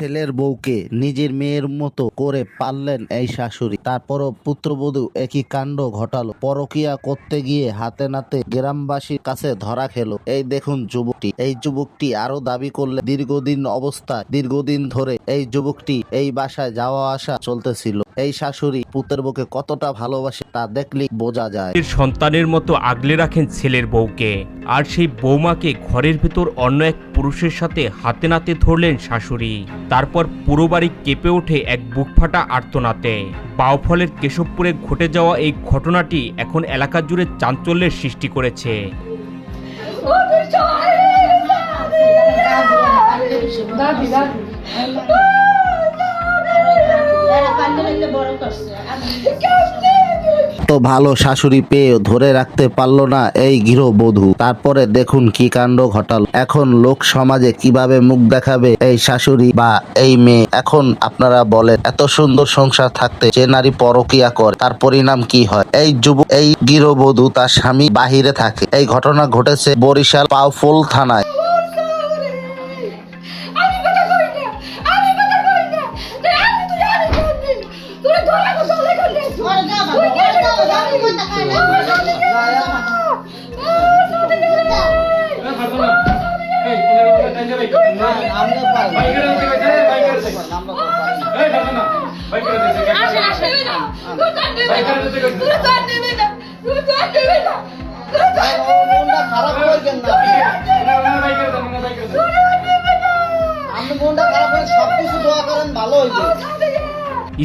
ছেলের বউকে নিজের মেয়ের মতো করে পাললেন এই শাশুড়ি, তারপরও পুত্রবধূ একই কাণ্ড ঘটালো। পরকিয়া করতে গিয়ে হাতে নাতে গ্রামবাসীর কাছে ধরা খেলো। এই দেখুন যুবকটি। এই যুবকটি আরো দাবি করলে দীর্ঘদিন ধরে এই যুবকটি এই বাসায় যাওয়া আসা চলতেছিল। এই শাশুড়ি পুত্রের বউকে কতটা ভালোবাসে তা দেখলেই বোঝা যায়। সন্তানের মতো আগলে রাখেন ছেলের বউকে, আর সেই বৌমাকে ঘরের ভেতর অন্য এক পুরুষের সাথে হাতে নাতে ধরলেন শাশুড়ি। তারপর পুরো বাড়ি কেঁপে ওঠে এক বুকফাটা আর্তনাদে। বাউফলের কেশবপুরে ঘটে যাওয়া এই ঘটনাটি এখন এলাকা জুড়ে চাঞ্চল্যের সৃষ্টি করেছে। তো ভালো শাশুড়ি পেয়ে ধরে রাখতে পারলো না এই গৃহবধূ। তারপরে দেখুন কি কাণ্ড ঘটালো। এখন লোক সমাজে কিভাবে মুখ দেখাবে এই শাশুড়ি বা এই মেয়ে। এখন আপনারা বলেন, এত সুন্দর সংসার থাকতে যে নারী পরকিয়া করে তার পরিণাম কি হয়? এই গৃহবধূ তার স্বামী বাহিরে থাকে। এই ঘটনা ঘটেছে বরিশাল পাউফুল থানায়।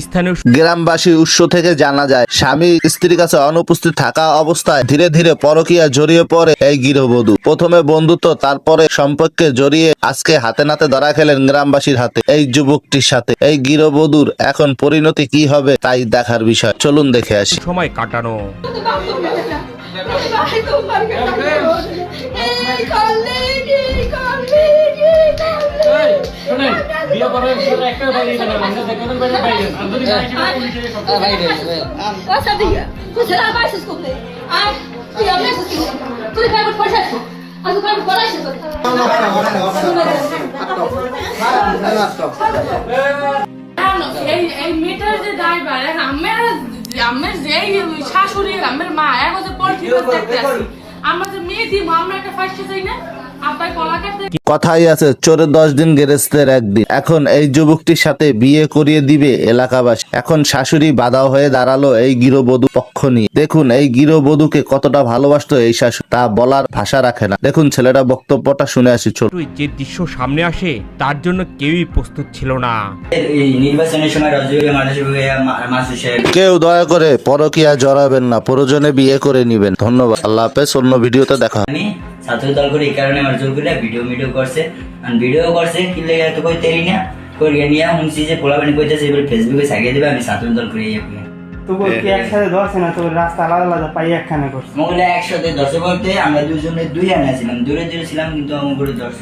স্থানীয় গ্রামবাসীর উৎস থেকে জানা যায়, স্বামী স্ত্রীর কাছে অনুপস্থিত থাকা অবস্থায় ধীরে ধীরে পরকীয়া জড়িয়ে পড়ে এই গৃহবধূ। প্রথমে বন্ধুত্ব, তারপরে সম্পর্কে জড়িয়ে আজকে হাতে নাতে ধরা খেলেন গ্রামবাসীর হাতে এই যুবকটির সাথে। এই গৃহবধূর এখন পরিণতি কি হবে তাই দেখার বিষয়। চলুন দেখে আসি। সময় কাটানো এই মেয়েটার যে ড্রাইভার আমের যে শাশুড়ি আমের মা এখন যে পলিটিক্যাল দেখতে আসি আমরা যে মেয়ে দিব আমরা একটা ফাইসে যাই না আব্বাই কলা কাটতে। কথাই আছে, চোরের 10 দিন গেরেস্তের একদিন। এখন এই যুবকটির সাথে বিয়ে করিয়ে দিবে এলাকাবাসী। এখন শাশুড়ি বাধা হয়ে দাঁড়ালো এই গৃহবধূ পক্ষ নিয়ে। দেখুন এই গৃহবধূকে কতটা ভালোবাসতো এই শাশুড়ি, তা বলার ভাষা রাখে না। দেখুন ছেলেটা বক্তব্যটা শুনে আসি। ছোট যে দৃশ্য সামনে আসে তার জন্য কেউই প্রস্তুত ছিল না। নির্বাচনের সময় কেউ দয়া করে পরকীয়া জড়াবেন না, প্রয়োজনে বিয়ে করে নিবেন। ধন্যবাদ, আল্লাহ হাফেজ। অন্য ভিডিওতে দেখা। আমি ছাত্র দল করে এই কারণে আমার জোর করে ভিডিও করছে কি লেগে এত কই তেরি না করিয়ে নিয়ে শুনছি যে পোলাবানি কইতেছে এবার ফেসবুকে ছাগিয়ে দেবে। আমি ছাত্র দল করে ইয়ে করি তো বলছি একসাথে ধরছে না, তো রাস্তা আলাদা আলাদা পাই একখানে করছে। মোগলে একসাথে 10 বলতে আমরা দুজনে দুই আনা ছিলাম, দূরে ছিলাম কিন্তু আমার করে 10